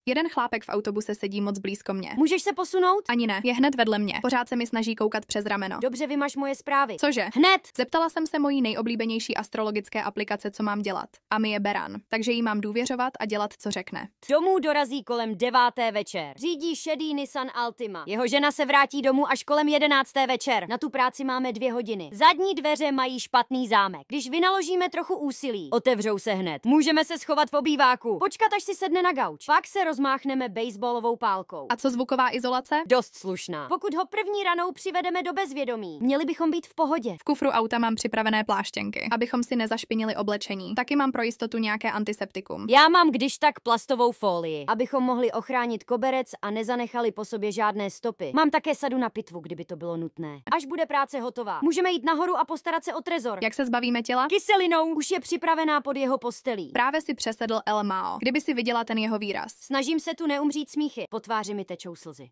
Jeden chlápek v autobuse sedí moc blízko mě. Můžeš se posunout? Ani ne, je hned vedle mě. Pořád se mi snaží koukat přes rameno. Dobře, vymaž moje zprávy. Cože? Hned! Zeptala jsem se mojí nejoblíbenější astrologické aplikace, co mám dělat. A mi je Beran, takže jí mám důvěřovat a dělat, co řekne. Domů dorazí kolem 9. večer. Řídí šedý Nissan Altima. Jeho žena se vrátí domů až kolem 11. večer. Na tu práci máme 2 hodiny. Zadní dveře mají špatný zámek. Když vynaložíme trochu úsilí, otevřou se hned. Můžeme se schovat v obýváku. Počkat, až si sedne na gauč. Pak se rozmáchneme baseballovou pálkou. A co zvuková izolace? Dost slušná. Pokud ho první ranou přivedeme do bezvědomí, měli bychom být v pohodě. V kufru auta mám připravené pláštěnky, abychom si nezašpinili oblečení. Taky mám pro jistotu nějaké antiseptikum. Já mám když tak plastovou folii, abychom mohli ochránit koberec a nezanechali po sobě žádné stopy. Mám také sadu na pitvu, kdyby to bylo nutné. Až bude práce hotová, můžeme jít nahoru a postarat se o trezor. Jak se zbavíme těla? Kyselinou už je připravená pod jeho postelí. Právě si přesedl El Mao. Kdyby si viděla ten jeho výraz. Snažím se tu neumřít smíchy. Po tváři mi tečou slzy.